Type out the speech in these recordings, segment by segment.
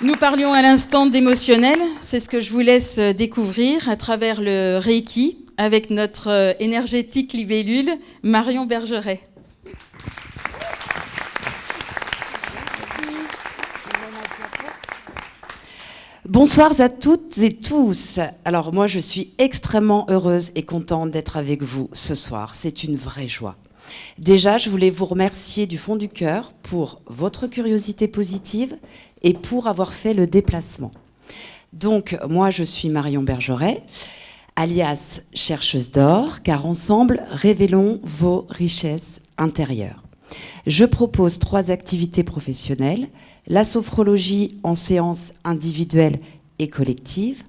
Nous parlions à l'instant d'émotionnel, c'est ce que je vous laisse découvrir à travers le Reiki avec notre énergétique libellule Marion Bergeret. Bonsoir à toutes et tous. Alors moi je suis extrêmement heureuse et contente d'être avec vous ce soir. C'est une vraie joie. Déjà, je voulais vous remercier du fond du cœur pour votre curiosité positive et pour avoir fait le déplacement. Donc, moi, je suis Marion Bergeret, alias chercheuse d'or, car ensemble, révélons vos richesses intérieures. Je propose 3 activités professionnelles, la sophrologie en séance individuelle et collective,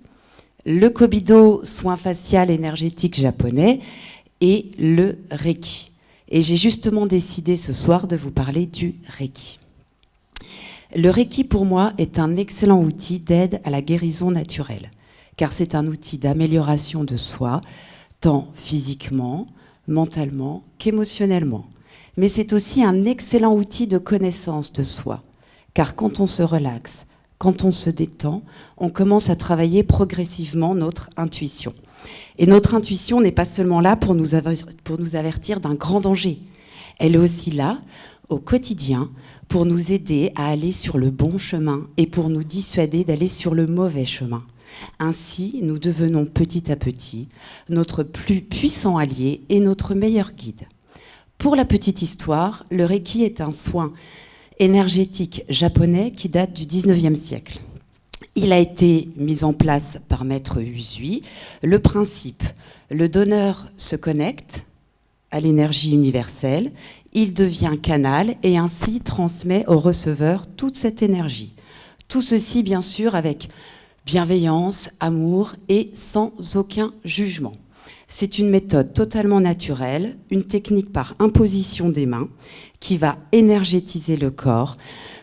le Kobido, soin facial énergétique japonais, et le Reiki. Et j'ai justement décidé ce soir de vous parler du Reiki. Le Reiki, pour moi, est un excellent outil d'aide à la guérison naturelle, car c'est un outil d'amélioration de soi, tant physiquement, mentalement qu'émotionnellement. Mais c'est aussi un excellent outil de connaissance de soi, car quand on se relaxe, quand on se détend, on commence à travailler progressivement notre intuition. Et notre intuition n'est pas seulement là pour nous avertir d'un grand danger. Elle est aussi là, au quotidien, pour nous aider à aller sur le bon chemin et pour nous dissuader d'aller sur le mauvais chemin. Ainsi, nous devenons petit à petit notre plus puissant allié et notre meilleur guide. Pour la petite histoire, le Reiki est un soin énergétique japonais qui date du 19e siècle. Il a été mis en place par Maître Usui. Le principe, le donneur se connecte à l'énergie universelle, il devient canal et ainsi transmet au receveur toute cette énergie. Tout ceci, bien sûr, avec bienveillance, amour et sans aucun jugement. C'est une méthode totalement naturelle, une technique par imposition des mains qui va énergétiser le corps,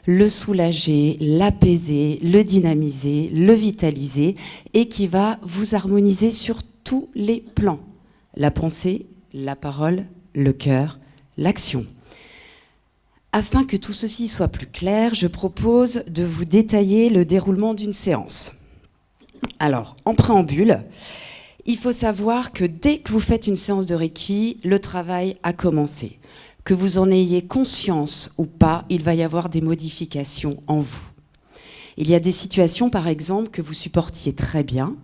le soulager, l'apaiser, le dynamiser, le vitaliser et qui va vous harmoniser sur tous les plans. La pensée, la parole, le cœur, l'action. Afin que tout ceci soit plus clair, je propose de vous détailler le déroulement d'une séance. Alors, en préambule, il faut savoir que dès que vous faites une séance de Reiki, le travail a commencé. Que vous en ayez conscience ou pas, il va y avoir des modifications en vous. Il y a des situations, par exemple, que vous supportiez très bien,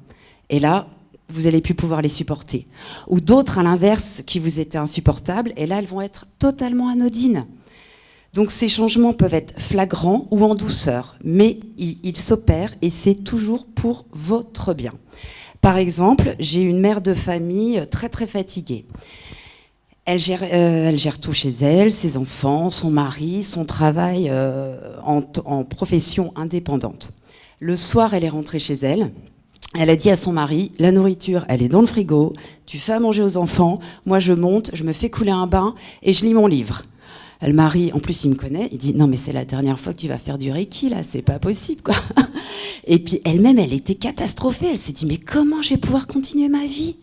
et là, vous n'allez plus pouvoir les supporter. Ou d'autres, à l'inverse, qui vous étaient insupportables, et là, elles vont être totalement anodines. Donc ces changements peuvent être flagrants ou en douceur, mais ils s'opèrent et c'est toujours pour votre bien. Par exemple, j'ai une mère de famille très très fatiguée. Elle gère tout chez elle, ses enfants, son mari, son travail en profession indépendante. Le soir, elle est rentrée chez elle. Elle a dit à son mari, la nourriture, elle est dans le frigo, tu fais à manger aux enfants, moi je monte, je me fais couler un bain et je lis mon livre. Le mari, en plus il me connaît, il dit non mais c'est la dernière fois que tu vas faire du Reiki là, c'est pas possible quoi. Et puis elle-même, elle était catastrophée, elle s'est dit mais comment je vais pouvoir continuer ma vie ?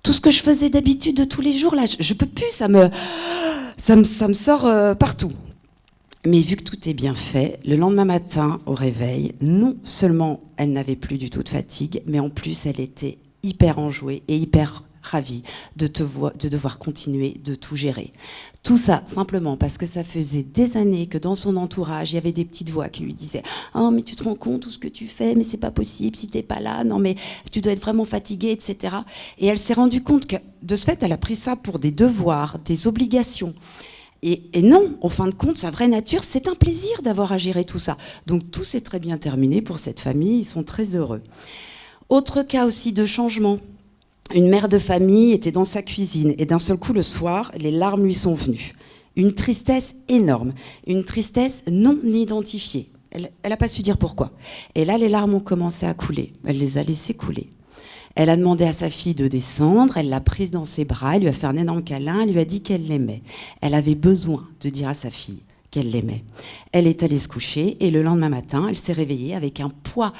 Tout ce que je faisais d'habitude de tous les jours là, je peux plus, ça me sort partout. Mais vu que tout est bien fait, le lendemain matin au réveil, non seulement elle n'avait plus du tout de fatigue, mais en plus elle était hyper enjouée et hyper ravie de devoir continuer de tout gérer. Tout ça simplement parce que ça faisait des années que dans son entourage, il y avait des petites voix qui lui disaient « Oh, mais tu te rends compte tout ce que tu fais, mais c'est pas possible si t'es pas là, non mais tu dois être vraiment fatiguée, etc. » Et elle s'est rendue compte que, de ce fait, elle a pris ça pour des devoirs, des obligations. Et non, en fin de compte, sa vraie nature, c'est un plaisir d'avoir à gérer tout ça. Donc tout s'est très bien terminé pour cette famille, ils sont très heureux. Autre cas aussi de changement. Une mère de famille était dans sa cuisine et d'un seul coup, le soir, les larmes lui sont venues. Une tristesse énorme, une tristesse non identifiée. Elle n'a pas su dire pourquoi. Et là, les larmes ont commencé à couler. Elle les a laissées couler. Elle a demandé à sa fille de descendre, elle l'a prise dans ses bras, elle lui a fait un énorme câlin, elle lui a dit qu'elle l'aimait. Elle avait besoin de dire à sa fille qu'elle l'aimait. Elle est allée se coucher et le lendemain matin, elle s'est réveillée avec un poids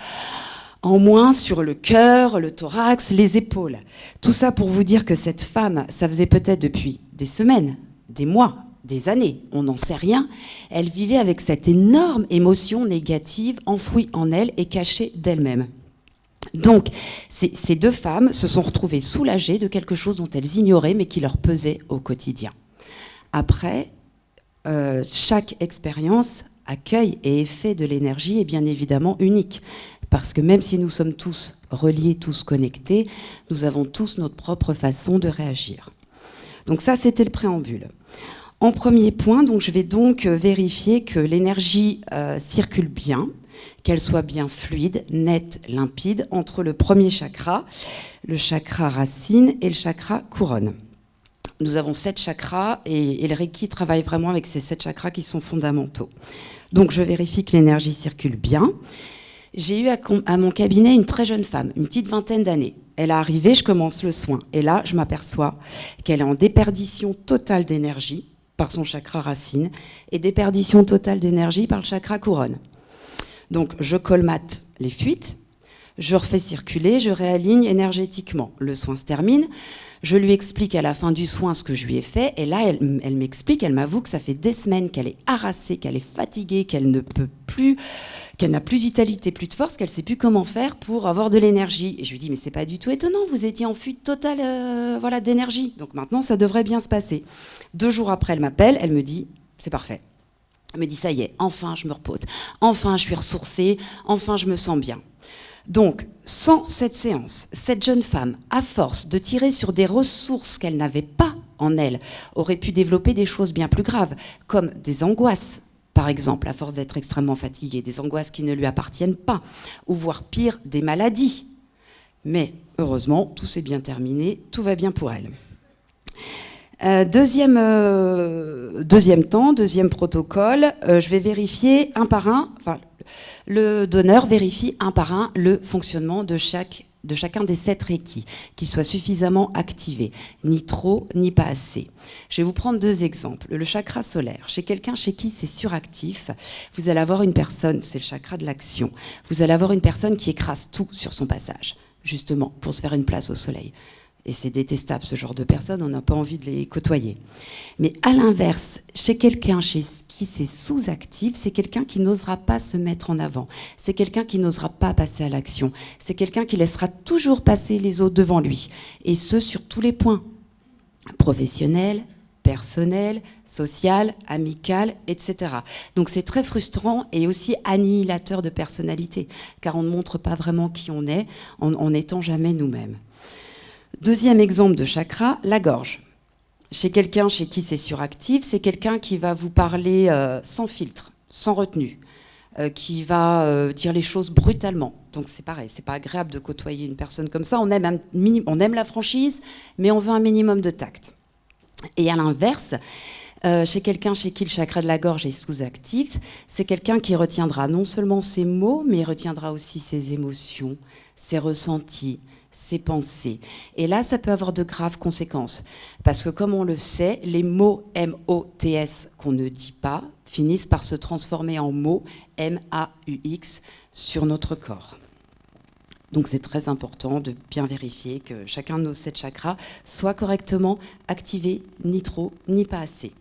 en moins sur le cœur, le thorax, les épaules. Tout ça pour vous dire que cette femme, ça faisait peut-être depuis des semaines, des mois, des années, on n'en sait rien, elle vivait avec cette énorme émotion négative enfouie en elle et cachée d'elle-même. Donc, ces deux femmes se sont retrouvées soulagées de quelque chose dont elles ignoraient, mais qui leur pesait au quotidien. Après, chaque expérience, accueil et effet de l'énergie est bien évidemment unique. Parce que même si nous sommes tous reliés, tous connectés, nous avons tous notre propre façon de réagir. Donc ça, c'était le préambule. En premier point, donc, je vais donc vérifier que l'énergie circule bien, qu'elle soit bien fluide, nette, limpide, entre le premier chakra, le chakra racine et le chakra couronne. Nous avons 7 chakras et le Reiki travaille vraiment avec ces 7 chakras qui sont fondamentaux. Donc je vérifie que l'énergie circule bien. J'ai eu à mon cabinet une très jeune femme, une petite vingtaine d'années. Elle est arrivée, je commence le soin. Et là, je m'aperçois qu'elle est en déperdition totale d'énergie par son chakra racine et déperdition totale d'énergie par le chakra couronne. Donc je colmate les fuites, je refais circuler, je réaligne énergétiquement. Le soin se termine. Je lui explique à la fin du soin ce que je lui ai fait. Et là, elle m'explique, elle m'avoue que ça fait des semaines qu'elle est harassée, qu'elle est fatiguée, qu'elle ne peut plus, qu'elle n'a plus de vitalité, plus de force, qu'elle ne sait plus comment faire pour avoir de l'énergie. Et je lui dis, mais c'est pas du tout étonnant, vous étiez en fuite totale d'énergie. Donc maintenant, ça devrait bien se passer. 2 jours après, elle m'appelle, elle me dit, c'est parfait. Elle me dit, ça y est, enfin je me repose, enfin je suis ressourcée, enfin je me sens bien. Donc, sans cette séance, cette jeune femme, à force de tirer sur des ressources qu'elle n'avait pas en elle, aurait pu développer des choses bien plus graves, comme des angoisses, par exemple, à force d'être extrêmement fatiguée, des angoisses qui ne lui appartiennent pas, ou voire pire, des maladies. Mais heureusement, tout s'est bien terminé, tout va bien pour elle. Deuxième protocole, je vais vérifier un par un, enfin, le donneur vérifie un par un le fonctionnement de chacun des 7 Reiki, qu'il soit suffisamment activé, ni trop, ni pas assez. Je vais vous prendre 2 exemples. Le chakra solaire, chez quelqu'un chez qui c'est suractif, vous allez avoir une personne, c'est le chakra de l'action, vous allez avoir une personne qui écrase tout sur son passage, justement, pour se faire une place au soleil. Et c'est détestable, ce genre de personnes, on n'a pas envie de les côtoyer. Mais à l'inverse, chez quelqu'un chez qui c'est sous-actif, c'est quelqu'un qui n'osera pas se mettre en avant. C'est quelqu'un qui n'osera pas passer à l'action. C'est quelqu'un qui laissera toujours passer les autres devant lui. Et ce, sur tous les points. Professionnel, personnel, social, amical, etc. Donc c'est très frustrant et aussi annihilateur de personnalité, car on ne montre pas vraiment qui on est en n'étant jamais nous-mêmes. Deuxième exemple de chakra, la gorge. Chez quelqu'un chez qui c'est suractif, c'est quelqu'un qui va vous parler sans filtre, sans retenue, qui va dire les choses brutalement. Donc c'est pareil, c'est pas agréable de côtoyer une personne comme ça. On aime la franchise, mais on veut un minimum de tact. Et à l'inverse, chez quelqu'un chez qui le chakra de la gorge est sous-actif, c'est quelqu'un qui retiendra non seulement ses mots, mais il retiendra aussi ses émotions, ses ressentis, ses pensées. Et là, ça peut avoir de graves conséquences. Parce que comme on le sait, les mots M-O-T-S qu'on ne dit pas finissent par se transformer en mots M-A-U-X sur notre corps. Donc c'est très important de bien vérifier que chacun de nos 7 chakras soit correctement activé, ni trop, ni pas assez.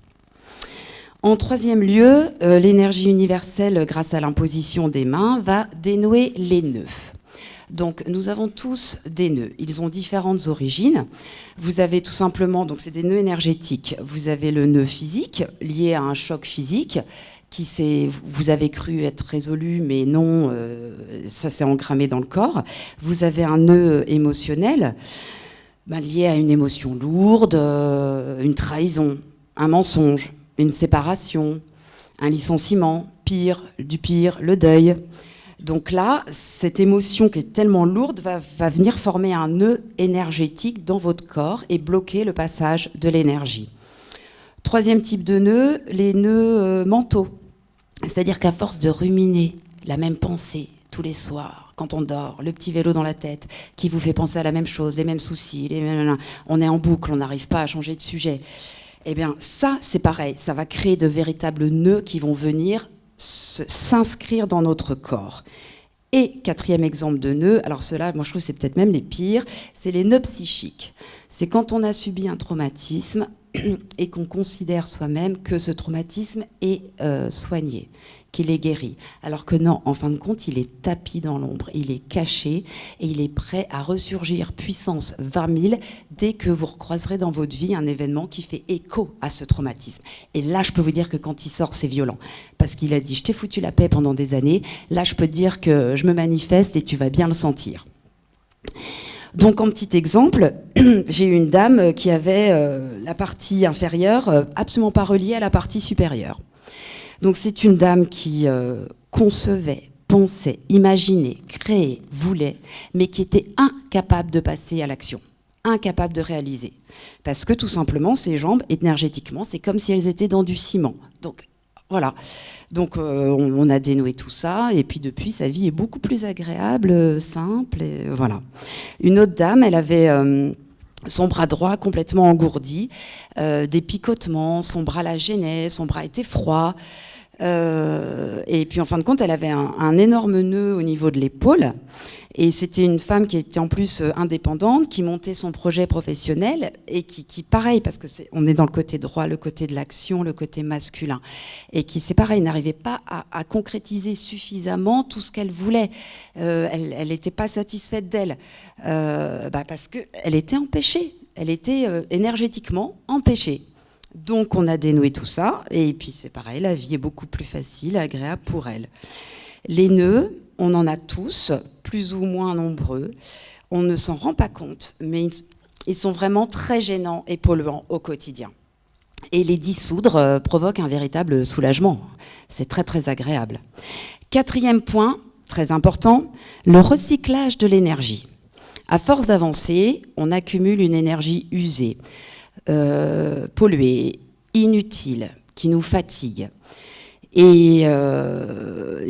En troisième lieu, l'énergie universelle, grâce à l'imposition des mains, va dénouer les nœuds. Donc nous avons tous des nœuds. Ils ont différentes origines. Vous avez tout simplement, donc c'est des nœuds énergétiques. Vous avez le nœud physique, lié à un choc physique, vous avez cru être résolu, mais non, ça s'est engrammé dans le corps. Vous avez un nœud émotionnel, lié à une émotion lourde, une trahison, un mensonge, une séparation, un licenciement, du pire, le deuil. Donc là, cette émotion qui est tellement lourde va venir former un nœud énergétique dans votre corps et bloquer le passage de l'énergie. Troisième type de nœud, les nœuds mentaux. C'est-à-dire qu'à force de ruminer la même pensée tous les soirs, quand on dort, le petit vélo dans la tête qui vous fait penser à la même chose, les mêmes soucis, on est en boucle, on n'arrive pas à changer de sujet. Eh bien, ça, c'est pareil, ça va créer de véritables nœuds qui vont venir s'inscrire dans notre corps. Et quatrième exemple de nœuds, alors ceux-là, moi je trouve que c'est peut-être même les pires, c'est les nœuds psychiques. C'est quand on a subi un traumatisme, et qu'on considère soi-même que ce traumatisme est soigné, qu'il est guéri. Alors que non, en fin de compte, il est tapi dans l'ombre, il est caché et il est prêt à ressurgir puissance 20 000 dès que vous recroiserez dans votre vie un événement qui fait écho à ce traumatisme. Et là, je peux vous dire que quand il sort, c'est violent. Parce qu'il a dit « je t'ai foutu la paix pendant des années », là, je peux te dire que je me manifeste et tu vas bien le sentir. Donc, en petit exemple, j'ai eu une dame qui avait la partie inférieure absolument pas reliée à la partie supérieure. Donc, c'est une dame qui concevait, pensait, imaginait, créait, voulait, mais qui était incapable de passer à l'action, incapable de réaliser. Parce que, tout simplement, ses jambes, énergétiquement, c'est comme si elles étaient dans du ciment. Donc, voilà. Donc, on a dénoué tout ça, et puis depuis, sa vie est beaucoup plus agréable, simple, et voilà. Une autre dame, elle avait son bras droit complètement engourdi, des picotements, son bras la gênait, son bras était froid, et puis en fin de compte, elle avait un énorme nœud au niveau de l'épaule, et c'était une femme qui était en plus indépendante, qui montait son projet professionnel, et qui pareil, parce que on est dans le côté droit, le côté de l'action, le côté masculin, et qui, c'est pareil, n'arrivait pas à concrétiser suffisamment tout ce qu'elle voulait. Elle n'était pas satisfaite d'elle, parce qu'elle était empêchée, elle était énergétiquement empêchée. Donc on a dénoué tout ça, et puis c'est pareil, la vie est beaucoup plus facile, agréable pour elle. Les nœuds, on en a tous, plus ou moins nombreux. On ne s'en rend pas compte, mais ils sont vraiment très gênants et polluants au quotidien. Et les dissoudre provoque un véritable soulagement. C'est très, très agréable. 4e point, très important, le recyclage de l'énergie. À force d'avancer, on accumule une énergie usée, polluée, inutile, qui nous fatigue. Et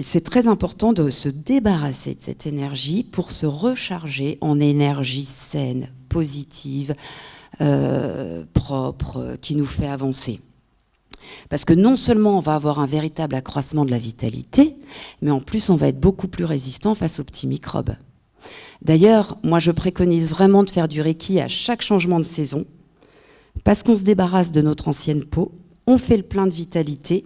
c'est très important de se débarrasser de cette énergie pour se recharger en énergie saine, positive, propre, qui nous fait avancer. Parce que non seulement on va avoir un véritable accroissement de la vitalité, mais en plus on va être beaucoup plus résistant face aux petits microbes. D'ailleurs, moi je préconise vraiment de faire du Reiki à chaque changement de saison, parce qu'on se débarrasse de notre ancienne peau, on fait le plein de vitalité,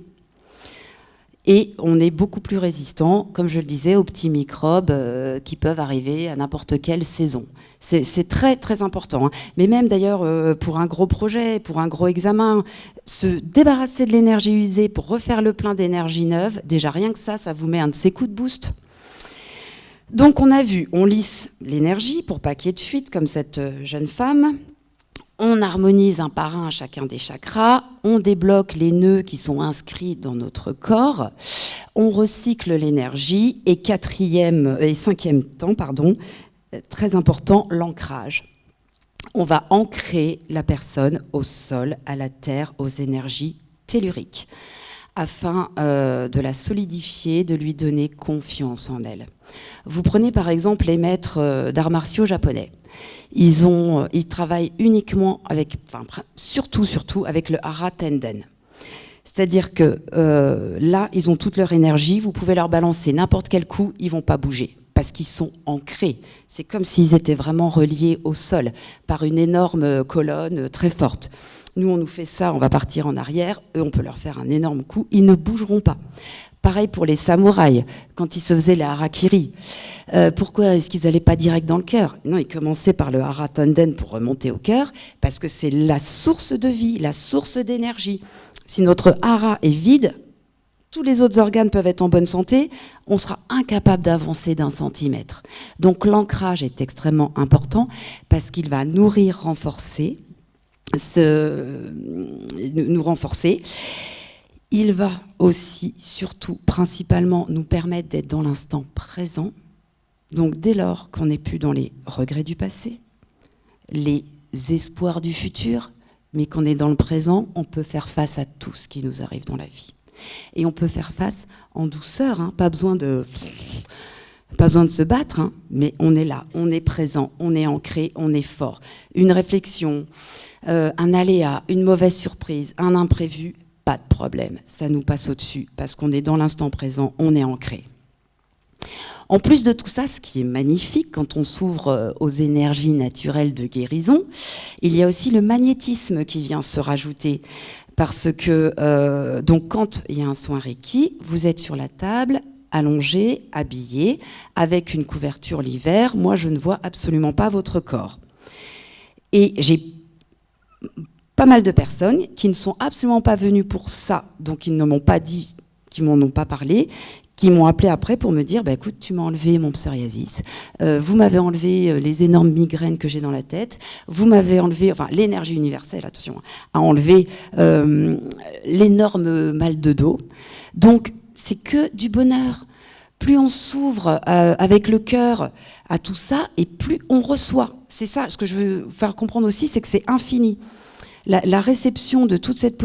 et on est beaucoup plus résistant, comme je le disais, aux petits microbes qui peuvent arriver à n'importe quelle saison. C'est très, très important. Hein. Mais même d'ailleurs, pour un gros projet, pour un gros examen, se débarrasser de l'énergie usée pour refaire le plein d'énergie neuve, déjà rien que ça vous met un de ces coups de boost. Donc on a vu, on lisse l'énergie pour pas qu'il y ait de fuite, comme cette jeune femme. On harmonise un par un chacun des chakras, on débloque les nœuds qui sont inscrits dans notre corps, on recycle l'énergie et 5e temps, très important, l'ancrage. On va ancrer la personne au sol, à la terre, aux énergies telluriques, afin de la solidifier, de lui donner confiance en elle. Vous prenez par exemple les maîtres d'arts martiaux japonais. Ils travaillent uniquement surtout avec le Hara Tenden. C'est-à-dire que là, ils ont toute leur énergie, vous pouvez leur balancer n'importe quel coup, ils ne vont pas bouger, parce qu'ils sont ancrés. C'est comme s'ils étaient vraiment reliés au sol, par une énorme colonne très forte. Nous, on nous fait ça, on va partir en arrière, eux, on peut leur faire un énorme coup, ils ne bougeront pas. Pareil pour les samouraïs, quand ils se faisaient la harakiri. Pourquoi est-ce qu'ils n'allaient pas direct dans le cœur? Non, ils commençaient par le hara tenden pour remonter au cœur, parce que c'est la source de vie, la source d'énergie. Si notre hara est vide, tous les autres organes peuvent être en bonne santé, on sera incapable d'avancer d'1 centimètre. Donc l'ancrage est extrêmement important, parce qu'il va nourrir, renforcer, nous renforcer. Il va aussi, surtout, principalement, nous permettre d'être dans l'instant présent. Donc, dès lors qu'on n'est plus dans les regrets du passé, les espoirs du futur, mais qu'on est dans le présent, on peut faire face à tout ce qui nous arrive dans la vie. Et on peut faire face en douceur, hein, pas besoin de se battre, hein, mais on est là, on est présent, on est ancré, on est fort. Une réflexion, un aléa, une mauvaise surprise, un imprévu, pas de problème, ça nous passe au-dessus, parce qu'on est dans l'instant présent, on est ancré. En plus de tout ça, ce qui est magnifique quand on s'ouvre aux énergies naturelles de guérison, il y a aussi le magnétisme qui vient se rajouter. Parce que, donc, quand il y a un soin Reiki, vous êtes sur la table, allongé, habillé, avec une couverture l'hiver. Moi, je ne vois absolument pas votre corps. Et j'ai pas mal de personnes qui ne sont absolument pas venues pour ça, donc ils ne m'ont pas dit, qui m'en ont pas parlé, qui m'ont appelé après pour me dire bah, écoute, tu m'as enlevé mon psoriasis, vous m'avez enlevé les énormes migraines que j'ai dans la tête, vous m'avez enlevé, enfin l'énergie universelle, attention, a enlevé l'énorme mal de dos. Donc c'est que du bonheur. Plus on s'ouvre avec le cœur à tout ça, et plus on reçoit. C'est ça, ce que je veux vous faire comprendre aussi, c'est que c'est infini. La réception de toute cette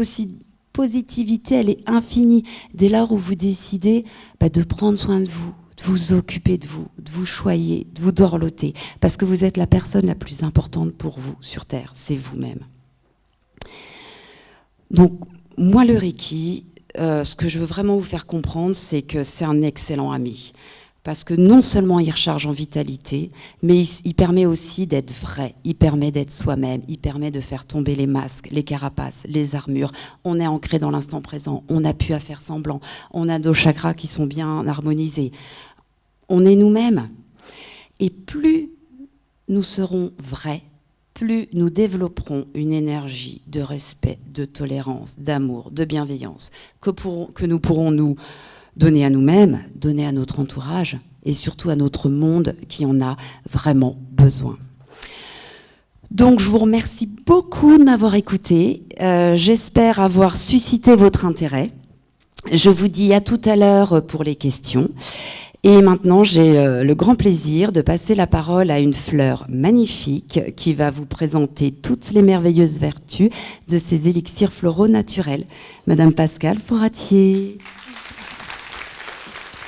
positivité, elle est infinie. Dès lors où vous décidez de prendre soin de vous occuper de vous choyer, de vous dorloter, parce que vous êtes la personne la plus importante pour vous sur Terre, c'est vous-même. Donc, moi, le Reiki, ce que je veux vraiment vous faire comprendre, c'est que c'est un excellent ami. Parce que non seulement il recharge en vitalité, mais il permet aussi d'être vrai, il permet d'être soi-même, il permet de faire tomber les masques, les carapaces, les armures. On est ancré dans l'instant présent, on n'a plus à faire semblant, on a nos chakras qui sont bien harmonisés. On est nous-mêmes. Et plus nous serons vrais, plus nous développerons une énergie de respect, de tolérance, d'amour, de bienveillance, que nous pourrons nous donner à nous-mêmes, donner à notre entourage et surtout à notre monde qui en a vraiment besoin. Donc je vous remercie beaucoup de m'avoir écouté. J'espère avoir suscité votre intérêt. Je vous dis à tout à l'heure pour les questions. Et maintenant, j'ai le grand plaisir de passer la parole à une fleur magnifique qui va vous présenter toutes les merveilleuses vertus de ces élixirs floraux naturels. Madame Pascale Foratier.